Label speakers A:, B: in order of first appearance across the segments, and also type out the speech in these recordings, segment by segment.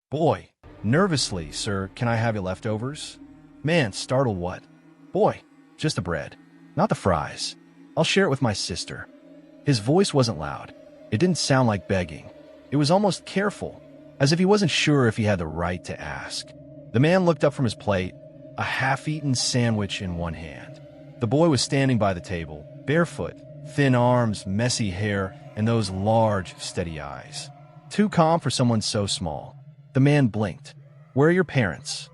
A: Boy, nervously, sir, can I have your leftovers? Man, startled what? Boy, just the bread, not the fries. I'll share it with my sister. His voice wasn't loud. It didn't sound like begging. It was almost careful, as if he wasn't sure if he had the right to ask. The man looked up from his plate, a half-eaten sandwich in one hand. The boy was standing by the table, barefoot, thin arms, messy hair, and those large, steady eyes. Too calm for someone so small. The man blinked. Where are your parents?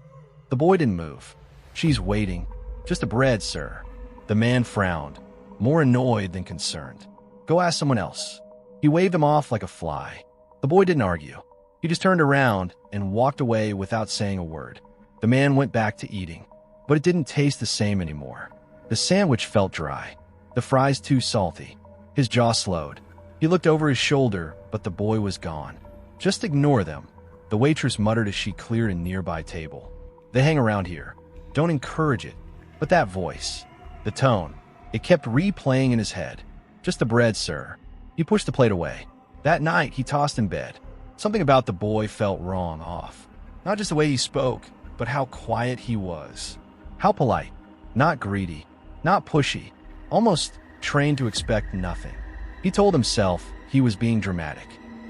A: The boy didn't move. She's waiting. Just the bread, sir. The man frowned, more annoyed than concerned. Go ask someone else. He waved him off like a fly. The boy didn't argue. He just turned around and walked away without saying a word. The man went back to eating, but it didn't taste the same anymore. The sandwich felt dry, the fries too salty. His jaw slowed. He looked over his shoulder, but the boy was gone. Just ignore them, the waitress muttered as she cleared a nearby table. They hang around here. Don't encourage it. But that voice, the tone, it kept replaying in his head. Just the bread, sir. He pushed the plate away. That night, he tossed in bed. Something about the boy felt wrong, off. Not just the way he spoke, but how quiet he was. How polite. Not greedy. Not pushy. Almost trained to expect nothing. He told himself he was being dramatic.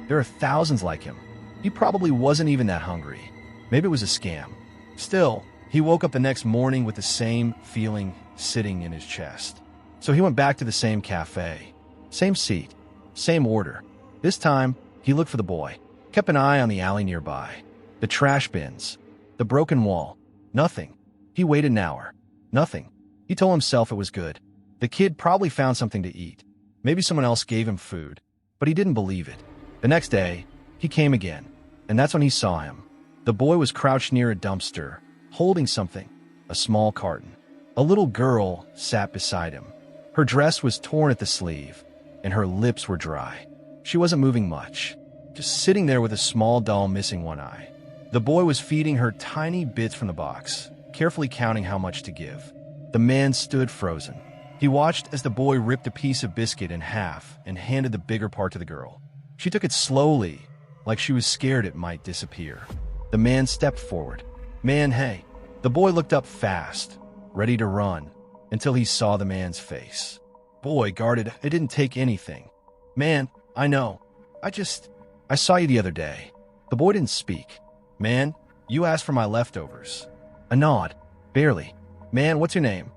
A: There are thousands like him. He probably wasn't even that hungry. Maybe it was a scam. Still, he woke up the next morning with the same feeling sitting in his chest. So he went back to the same cafe. Same seat. Same order. This time, he looked for the boy. Kept an eye on the alley nearby. The trash bins. The broken wall. Nothing. He waited an hour. Nothing. He told himself it was good. The kid probably found something to eat. Maybe someone else gave him food. But he didn't believe it. The next day, he came again. And that's when he saw him. The boy was crouched near a dumpster, holding something. A small carton. A little girl sat beside him. Her dress was torn at the sleeve, and her lips were dry. She wasn't moving much. Just sitting there with a small doll missing one eye. The boy was feeding her tiny bits from the box, carefully counting how much to give. The man stood frozen. He watched as the boy ripped a piece of biscuit in half and handed the bigger part to the girl. She took it slowly, like she was scared it might disappear. The man stepped forward. Man, hey. The boy looked up fast, ready to run, until he saw the man's face. Boy guarded, it didn't take anything. Man, I know. I saw you the other day. The boy didn't speak. Man, you asked for my leftovers. A nod. Barely. Man, what's your name?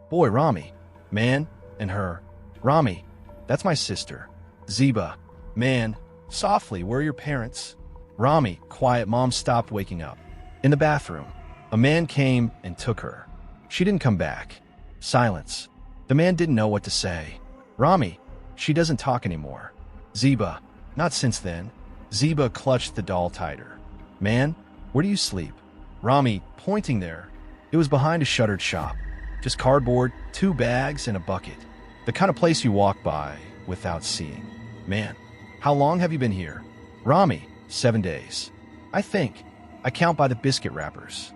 A: Boy, Rami. Man, and her. Rami, that's my sister. Zeba. Man, softly, where are your parents? Rami, quiet, mom stopped waking up. In the bathroom. A man came and took her. She didn't come back. Silence. The man didn't know what to say. Rami, she doesn't talk anymore. Zeba, not since then. Zeba clutched the doll tighter. Man, where do you sleep? Rami, pointing there. It was behind a shuttered shop. Just cardboard, 2 bags, and a bucket. The kind of place you walk by without seeing. Man, how long have you been here? Rami, 7 days. I think. I count by the biscuit wrappers.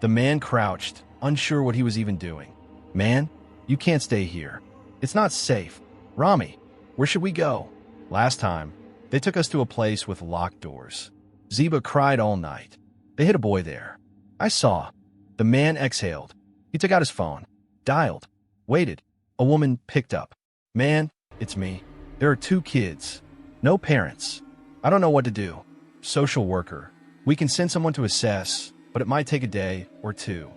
A: The man crouched, unsure what he was even doing. Man, you can't stay here. It's not safe. Rami, where should we go? Last time, they took us to a place with locked doors. Zeba cried all night. They hid a boy there. I saw. The man exhaled. He took out his phone. Dialed. Waited. A woman picked up. Man, it's me. There are 2 kids. No parents. I don't know what to do. Social worker. We can send someone to assess, but it might take a day or 2.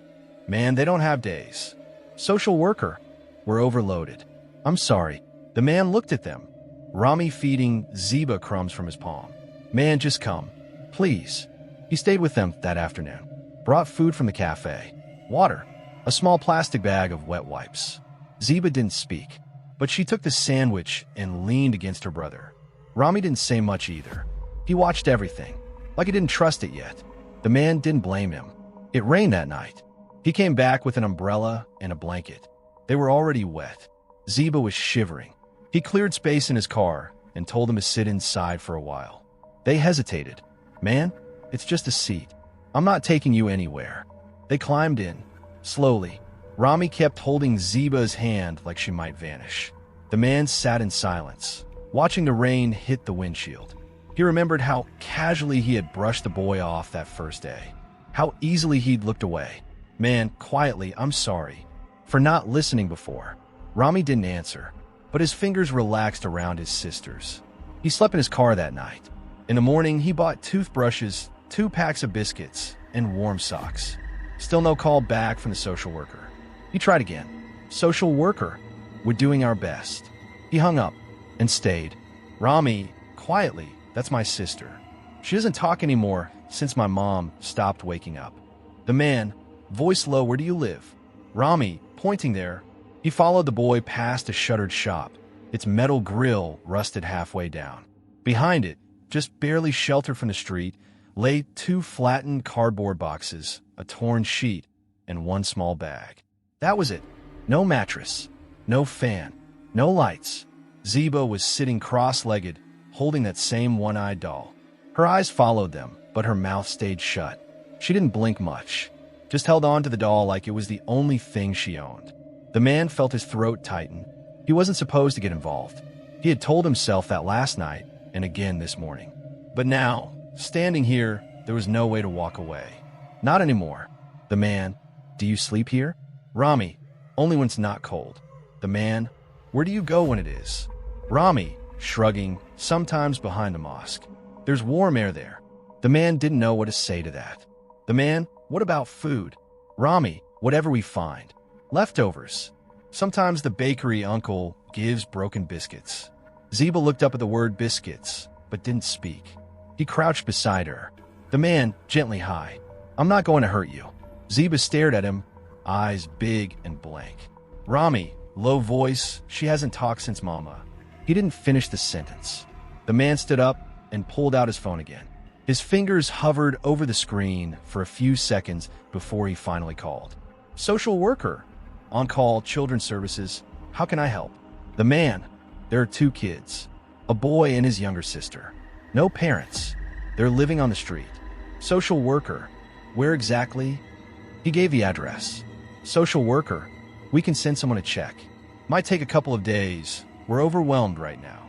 A: Man, they don't have days. Social worker. We're overloaded. I'm sorry. The man looked at them. Rami feeding Zeba crumbs from his palm. Man, just come. Please. He stayed with them that afternoon. Brought food from the cafe. Water. A small plastic bag of wet wipes. Zeba didn't speak, but she took the sandwich and leaned against her brother. Rami didn't say much either. He watched everything, like he didn't trust it yet. The man didn't blame him. It rained that night. He came back with an umbrella and a blanket. They were already wet. Zeba was shivering. He cleared space in his car and told him to sit inside for a while. They hesitated. Man, it's just a seat. I'm not taking you anywhere. They climbed in. Slowly, Rami kept holding Zeba's hand like she might vanish. The man sat in silence, watching the rain hit the windshield. He remembered how casually he had brushed the boy off that first day, how easily he'd looked away. Man, quietly, I'm sorry for not listening before. Rami didn't answer, but his fingers relaxed around his sister's. He slept in his car that night. In the morning, he bought toothbrushes, 2 packs of biscuits, and warm socks. Still no call back from the social worker. He tried again. Social worker, we're doing our best. He hung up and stayed. Rami, quietly, that's my sister. She doesn't talk anymore since my mom stopped waking up. The man, voice low, where do you live? Rami, pointing there. He followed the boy past a shuttered shop, its metal grill rusted halfway down. Behind it, just barely sheltered from the street, lay 2 flattened cardboard boxes, a torn sheet, and 1 small bag. That was it. No mattress, no fan, no lights. Ziba was sitting cross-legged, holding that same one-eyed doll. Her eyes followed them, but her mouth stayed shut. She didn't blink much, just held on to the doll like it was the only thing she owned. The man felt his throat tighten. He wasn't supposed to get involved. He had told himself that last night and again this morning. But now, standing here, there was no way to walk away. Not anymore. The man, do you sleep here? Rami, only when it's not cold. The man, where do you go when it is? Rami, shrugging, sometimes behind the mosque. There's warm air there. The man didn't know what to say to that. The man, what about food? Rami, whatever we find. Leftovers. Sometimes the bakery uncle gives broken biscuits. Ziba looked up at the word biscuits, but didn't speak. He crouched beside her. The man, gently high. I'm not going to hurt you. Ziba stared at him, eyes big and blank. Rami, low voice, she hasn't talked since Mama. He didn't finish the sentence. The man stood up and pulled out his phone again. His fingers hovered over the screen for a few seconds before he finally called. Social worker. On-call children's services. How can I help? The man. There are 2 kids. A boy and his younger sister. No parents. They're living on the street. Social worker. Where exactly? He gave the address. Social worker. We can send someone to check. Might take a couple of days. We're overwhelmed right now.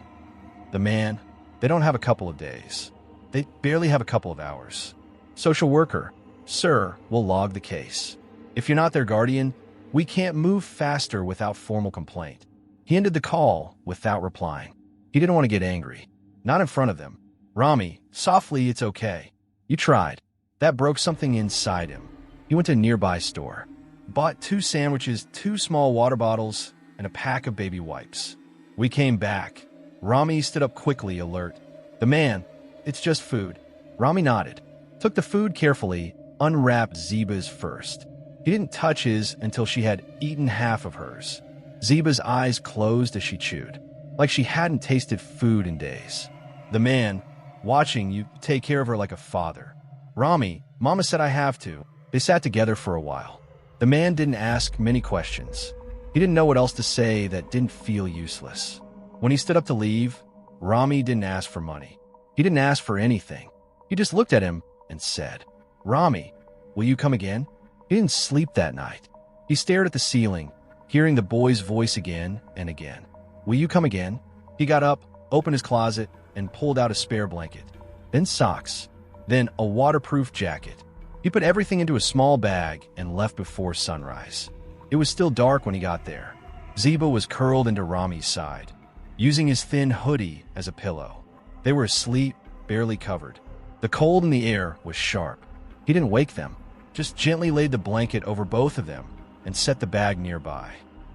A: The man. They don't have a couple of days. They barely have a couple of hours. Social worker. Sir, we'll log the case. If you're not their guardian, we can't move faster without formal complaint. He ended the call without replying. He didn't want to get angry. Not in front of them. Rami, softly, it's okay. You tried. That broke something inside him. He went to a nearby store. Bought 2 sandwiches, 2 small water bottles, and a pack of baby wipes. We came back. Rami stood up quickly, alert. The man, it's just food. Rami nodded. Took the food carefully, unwrapped Ziba's first. He didn't touch his until she had eaten half of hers. Ziba's eyes closed as she chewed, like she hadn't tasted food in days. The man, watching you take care of her like a father. Rami, Mama said I have to. They sat together for a while. The man didn't ask many questions. He didn't know what else to say that didn't feel useless. When he stood up to leave, Rami didn't ask for money. He didn't ask for anything. He just looked at him and said, Rami, will you come again? He didn't sleep that night. He stared at the ceiling, hearing the boy's voice again and again. Will you come again? He got up, opened his closet, and pulled out a spare blanket. Then socks. Then a waterproof jacket. He put everything into a small bag and left before sunrise. It was still dark when he got there. Ziba was curled into Rami's side, using his thin hoodie as a pillow. They were asleep, barely covered. The cold in the air was sharp. He didn't wake them, just gently laid the blanket over both of them and set the bag nearby.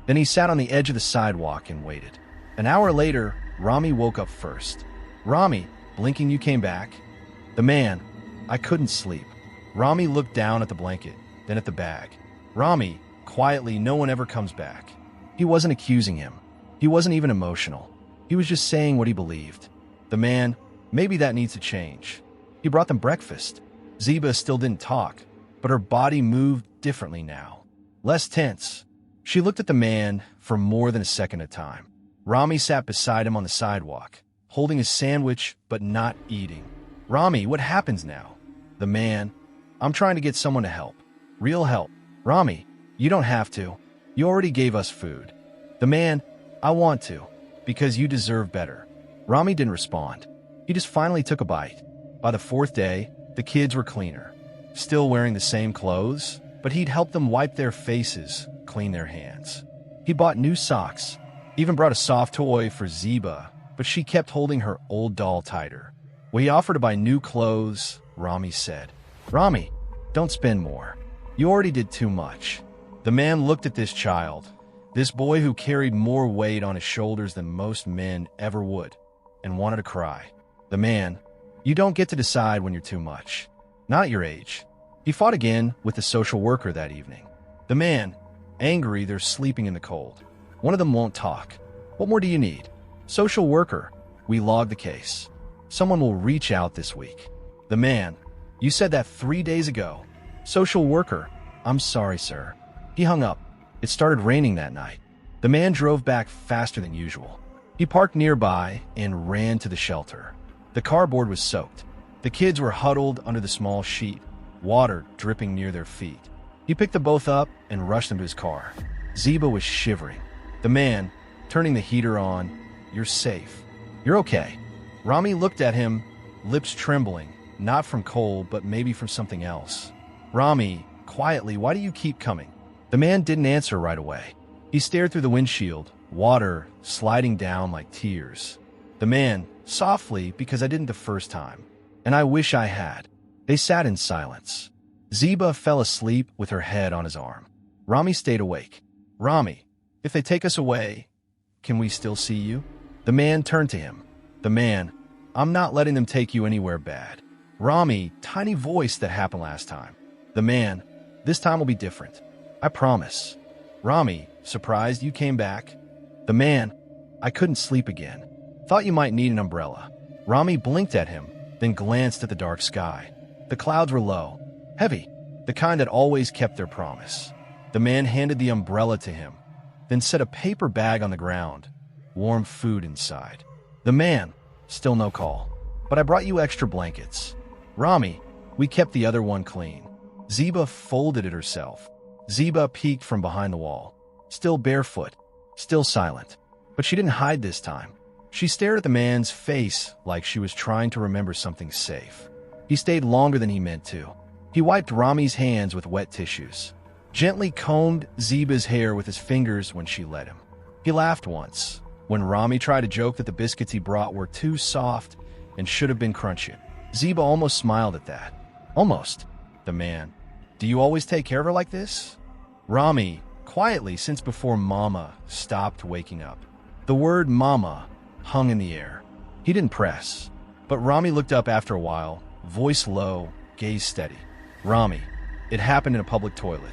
A: Then he sat on the edge of the sidewalk and waited. An hour later, Rami woke up first. Rami, blinking, you came back? The man, I couldn't sleep. Rami looked down at the blanket, then at the bag. Rami, quietly, no one ever comes back. He wasn't accusing him. He wasn't even emotional. He was just saying what he believed. The man, maybe that needs to change. He brought them breakfast. Ziba still didn't talk, but her body moved differently now. Less tense. She looked at the man for more than a second at a time. Rami sat beside him on the sidewalk, holding his sandwich but not eating. Rami, what happens now? The man, I'm trying to get someone to help. Real help. Rami, you don't have to. You already gave us food. The man, I want to, because you deserve better. Rami didn't respond. He He just finally took a bite. By the fourth day, the kids were cleaner. Still wearing the same clothes, but he'd helped them wipe their faces, clean their hands. He bought new socks, even brought a soft toy for Zeba, but she kept holding her old doll tighter. When he offered to buy new clothes, Rami said, "Rami, don't spend more. You already did too much." The man looked at this child, this boy who carried more weight on his shoulders than most men ever would, and wanted to cry. The man, "You don't get to decide when you're too much. Not at your age." He fought again with the social worker that evening. The man, angry they're sleeping in the cold. One of them won't talk. "What more do you need?" "Social worker, we logged the case. Someone will reach out this week." The man, "You said that 3 days ago." "Social worker, I'm sorry, sir." He hung up. It started raining that night. The man drove back faster than usual. He parked nearby and ran to the shelter. The cardboard was soaked. The kids were huddled under the small sheet, water dripping near their feet. He picked them both up and rushed them to his car. Zeba was shivering. The man, turning the heater on, "You're safe. You're okay." Rami looked at him, lips trembling, not from cold, but maybe from something else. "Rami, quietly, why do you keep coming?" The man didn't answer right away. He stared through the windshield, water sliding down like tears. The man, softly, "Because I didn't the first time. And I wish I had." They sat in silence. Zeba fell asleep with her head on his arm. Rami stayed awake. "Rami, if they take us away, can we still see you?" The man turned to him. The man, "I'm not letting them take you anywhere bad." Rami, tiny voice that happened last time. The man, "This time will be different. I promise." Rami, surprised you came back. The man, "I couldn't sleep again. Thought you might need an umbrella." Rami blinked at him, then glanced at the dark sky. The clouds were low, heavy, the kind that always kept their promise. The man handed the umbrella to him, then set a paper bag on the ground, warm food inside. The man, still no call. "But I brought you extra blankets." "Rami, we kept the other one clean." Zeba folded it herself. Zeba peeked from behind the wall, still barefoot, still silent. But she didn't hide this time. She stared at the man's face like she was trying to remember something safe. He stayed longer than he meant to. He wiped Rami's hands with wet tissues, gently combed Zeba's hair with his fingers when she let him. He laughed once, when Rami tried to joke that the biscuits he brought were too soft and should have been crunchy. Zeba almost smiled at that. "Almost." The man, "Do you always take care of her like this?" Rami, quietly since before Mama stopped waking up. The word Mama hung in the air. He didn't press, but Rami looked up after a while, voice low, gaze steady. "Rami, it happened in a public toilet.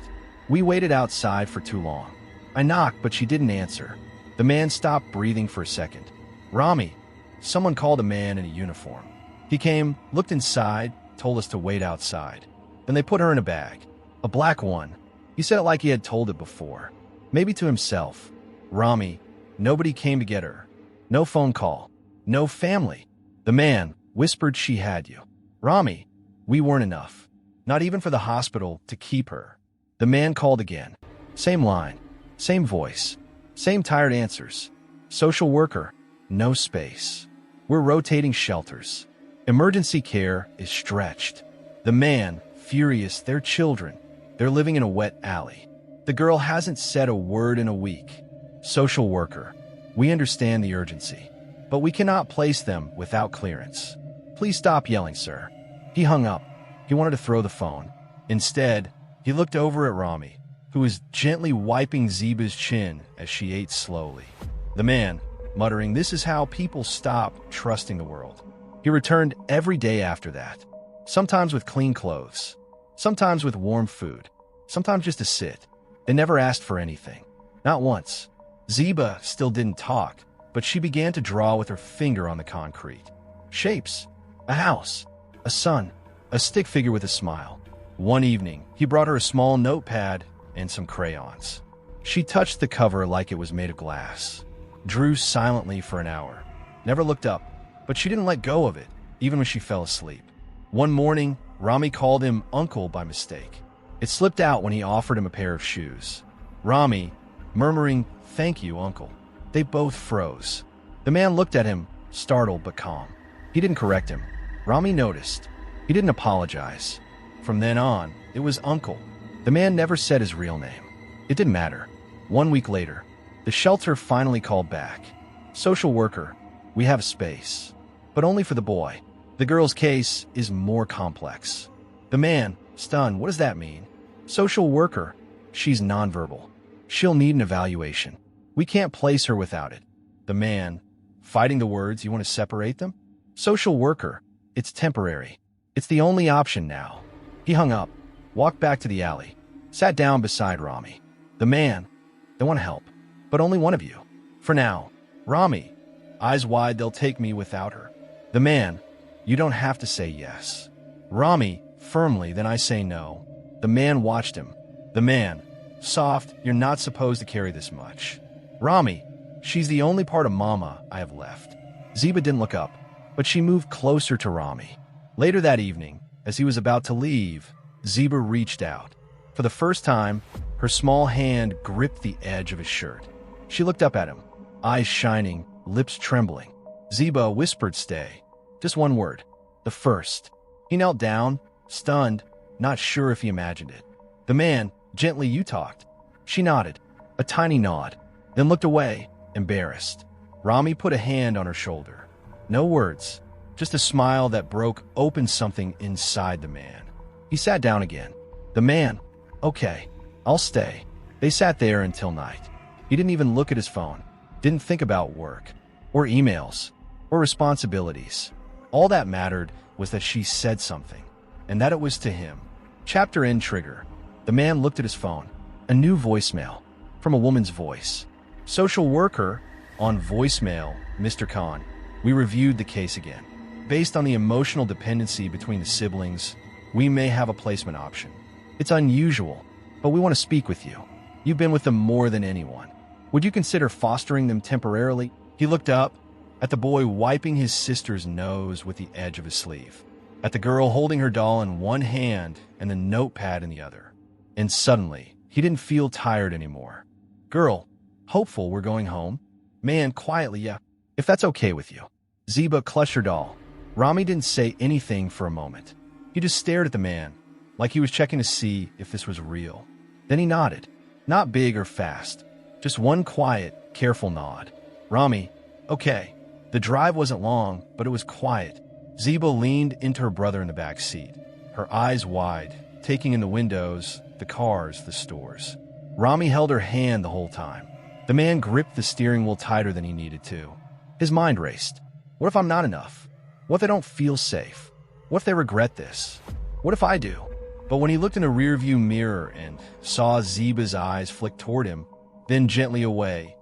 A: We waited outside for too long. I knocked, but she didn't answer." The man stopped breathing for a second. "Rami," someone called a man in a uniform. He came, looked inside, told us to wait outside. Then they put her in a bag, a black one. He said it like he had told it before, maybe to himself. "Rami, nobody came to get her. No phone call. No family." The man whispered she had you. "Rami, we weren't enough. Not even for the hospital to keep her." The man called again. Same line, same voice, same tired answers. "Social worker, no space. We're rotating shelters. Emergency care is stretched." The man, furious, "They're children. They're living in a wet alley. The girl hasn't said a word in a week." "Social worker, we understand the urgency, but we cannot place them without clearance. Please stop yelling, sir." He hung up. He wanted to throw the phone. Instead, he looked over at Rami, who was gently wiping Zeba's chin as she ate slowly. The man, muttering, "This is how people stop trusting the world." He returned every day after that, sometimes with clean clothes, sometimes with warm food, sometimes just to sit. They never asked for anything. Not once. Zeba still didn't talk, but she began to draw with her finger on the concrete. Shapes. A house. A sun. A stick figure with a smile. One evening, he brought her a small notepad and some crayons. She touched the cover like it was made of glass, drew silently for an hour, never looked up, but she didn't let go of it, even when she fell asleep. One morning, Rami called him uncle by mistake. It slipped out when he offered him a pair of shoes. Rami, murmuring, "Thank you, uncle." They both froze. The man looked at him, startled but calm. He didn't correct him. Rami noticed. He didn't apologize. From then on, it was Uncle. The man never said his real name. It didn't matter. 1 week later, the shelter finally called back. Social worker, we have space. But only for the boy. The girl's case is more complex. The man, stunned, what does that mean? Social worker, she's nonverbal. She'll need an evaluation. We can't place her without it. The man, fighting the words, you want to separate them? Social worker, it's temporary. It's the only option now. He hung up, walked back to the alley, sat down beside Rami. The man, they want help, but only one of you. For now. Rami, eyes wide, they'll take me without her. The man, you don't have to say yes. Rami, firmly, then I say no. The man watched him. The man, soft, you're not supposed to carry this much. Rami, she's the only part of Mama I have left. Ziba didn't look up, but she moved closer to Rami. Later that evening, as he was about to leave, Ziba reached out. For the first time, her small hand gripped the edge of his shirt. She looked up at him, eyes shining, lips trembling. Ziba whispered, stay. Just one word. The first. He knelt down, stunned, not sure if he imagined it. The man, gently, you talked. She nodded, a tiny nod, then looked away, embarrassed. Rami put a hand on her shoulder. No words, just a smile that broke open something inside the man. He sat down again. The man, okay, I'll stay. They sat there until night. He didn't even look at his phone, didn't think about work, or emails, or responsibilities. All that mattered was that she said something, and that it was to him. Chapter end trigger. The man looked at his phone. A new voicemail from a woman's voice. Social worker on voicemail, Mr. Khan. We reviewed the case again. Based on the emotional dependency between the siblings, we may have a placement option. It's unusual, but we want to speak with you. You've been with them more than anyone. Would you consider fostering them temporarily? He looked up at the boy wiping his sister's nose with the edge of his sleeve, at the girl holding her doll in one hand and the notepad in the other. And suddenly, he didn't feel tired anymore. Girl, hopeful we're going home? Man, quietly, yeah, if that's okay with you. Ziba clutched her doll. Rami didn't say anything for a moment. He just stared at the man, like he was checking to see if this was real. Then he nodded. Not big or fast, just one quiet, careful nod. Rami, okay. The drive wasn't long, but it was quiet. Ziba leaned into her brother in the back seat, her eyes wide, taking in the windows, the cars, the stores. Rami held her hand the whole time. The man gripped the steering wheel tighter than he needed to. His mind raced. What if I'm not enough? What if they don't feel safe? What if they regret this? What if I do? But when he looked in a rearview mirror and saw Ziba's eyes flick toward him, then gently away,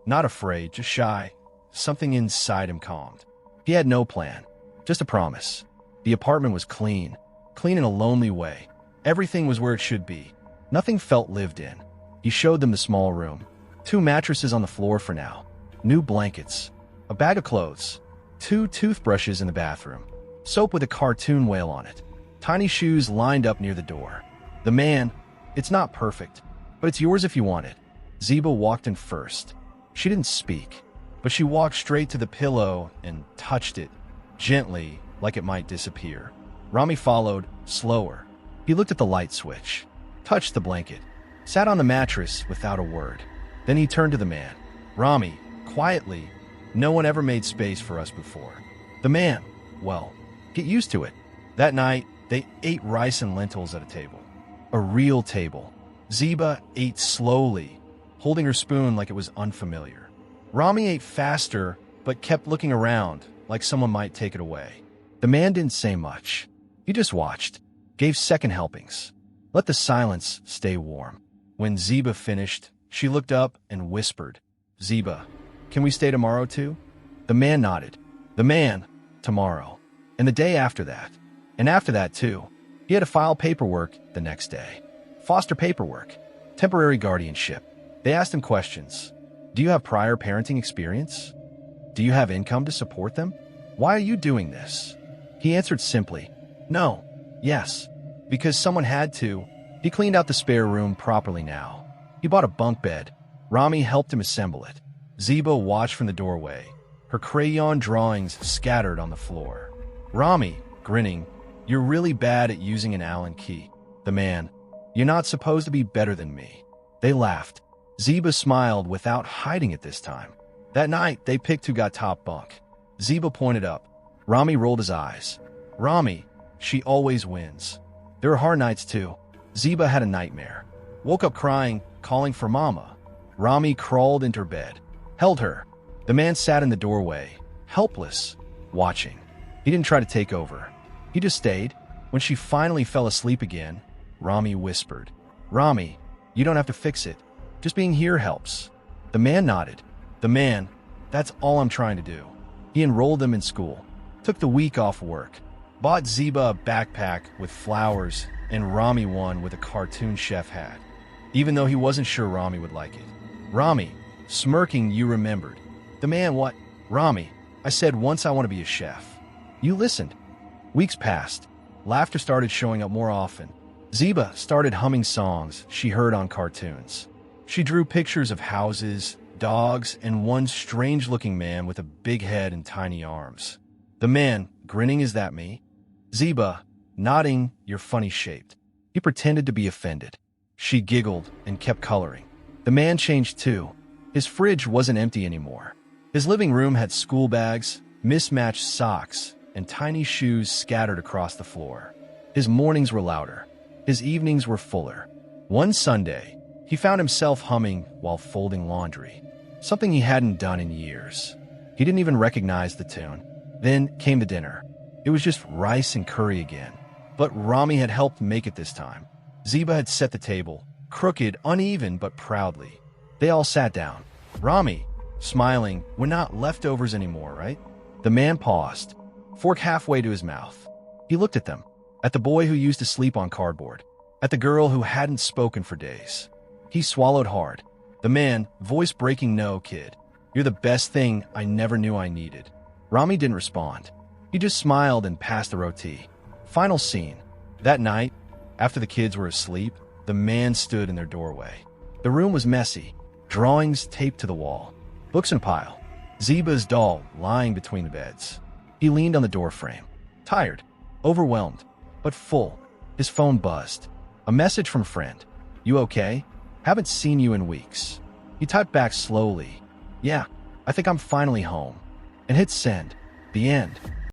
A: not afraid, just shy, something inside him calmed. He had no plan, just a promise. The apartment was clean in a lonely way. Everything was where it should be. Nothing felt lived in. He showed them the small room. 2 mattresses on the floor for now. New blankets. A bag of clothes. 2 toothbrushes in the bathroom. Soap with a cartoon whale on it. Tiny shoes lined up near the door. The man, it's not perfect, but it's yours if you want it. Ziba walked in first. She didn't speak, but she walked straight to the pillow and touched it, gently, like it might disappear. Rami followed, slower. He looked at the light switch, touched the blanket, sat on the mattress without a word. Then he turned to the man. Rami, quietly, no one ever made space for us before. The man, well, get used to it. That night, they ate rice and lentils at a table. A real table. Ziba ate slowly, holding her spoon like it was unfamiliar. Rami ate faster, but kept looking around, like someone might take it away. The man didn't say much. He just watched, gave second helpings. Let the silence stay warm. When Ziba finished, she looked up and whispered, Ziba, can we stay tomorrow too? The man nodded. The man, tomorrow. And the day after that. And after that too. He had to file paperwork the next day. Foster paperwork. Temporary guardianship. They asked him questions. Do you have prior parenting experience? Do you have income to support them? Why are you doing this? He answered simply, no, yes, because someone had to. He cleaned out the spare room properly now. He bought a bunk bed. Rami helped him assemble it. Ziba watched from the doorway, her crayon drawings scattered on the floor. Rami, grinning, "You're really bad at using an Allen key." The man, "You're not supposed to be better than me." They laughed. Zeba smiled without hiding it this time. That night, they picked who got top bunk. Zeba pointed up. Rami rolled his eyes. Rami, she always wins. There were hard nights too. Zeba had a nightmare. Woke up crying, calling for Mama. Rami crawled into her bed, held her. The man sat in the doorway, helpless, watching. He didn't try to take over. He just stayed. When she finally fell asleep again, Rami whispered, "Rami, you don't have to fix it. Just being here helps." The man nodded. The man, "That's all I'm trying to do." He enrolled them in school, took the week off work, bought Zeba a backpack with flowers and Rami one with a cartoon chef hat, even though he wasn't sure Rami would like it. Rami, smirking, "You remembered." The man, "What?" Rami, "I said once I want to be a chef. You listened." Weeks passed. Laughter started showing up more often. Zeba started humming songs she heard on cartoons. She drew pictures of houses, dogs, and one strange-looking man with a big head and tiny arms. The man, grinning, "Is that me?" Zeba, nodding, "You're funny-shaped." He pretended to be offended. She giggled and kept coloring. The man changed too. His fridge wasn't empty anymore. His living room had school bags, mismatched socks, and tiny shoes scattered across the floor. His mornings were louder. His evenings were fuller. One Sunday, he found himself humming while folding laundry, something he hadn't done in years. He didn't even recognize the tune. Then came the dinner. It was just rice and curry again. But Rami had helped make it this time. Zeba had set the table, crooked, uneven, but proudly. They all sat down. Rami, smiling, "We're not leftovers anymore, right?" The man paused, fork halfway to his mouth. He looked at them, at the boy who used to sleep on cardboard, at the girl who hadn't spoken for days. He swallowed hard. The man, voice breaking, "No, kid. You're the best thing I never knew I needed." Rami didn't respond. He just smiled and passed the roti. Final scene. That night, after the kids were asleep, the man stood in their doorway. The room was messy, drawings taped to the wall, books in a pile, Zeba's doll lying between the beds. He leaned on the doorframe, tired, overwhelmed, but full. His phone buzzed. A message from a friend. "You okay? Haven't seen you in weeks." He typed back slowly, "Yeah, I think I'm finally home," and hit send. The end.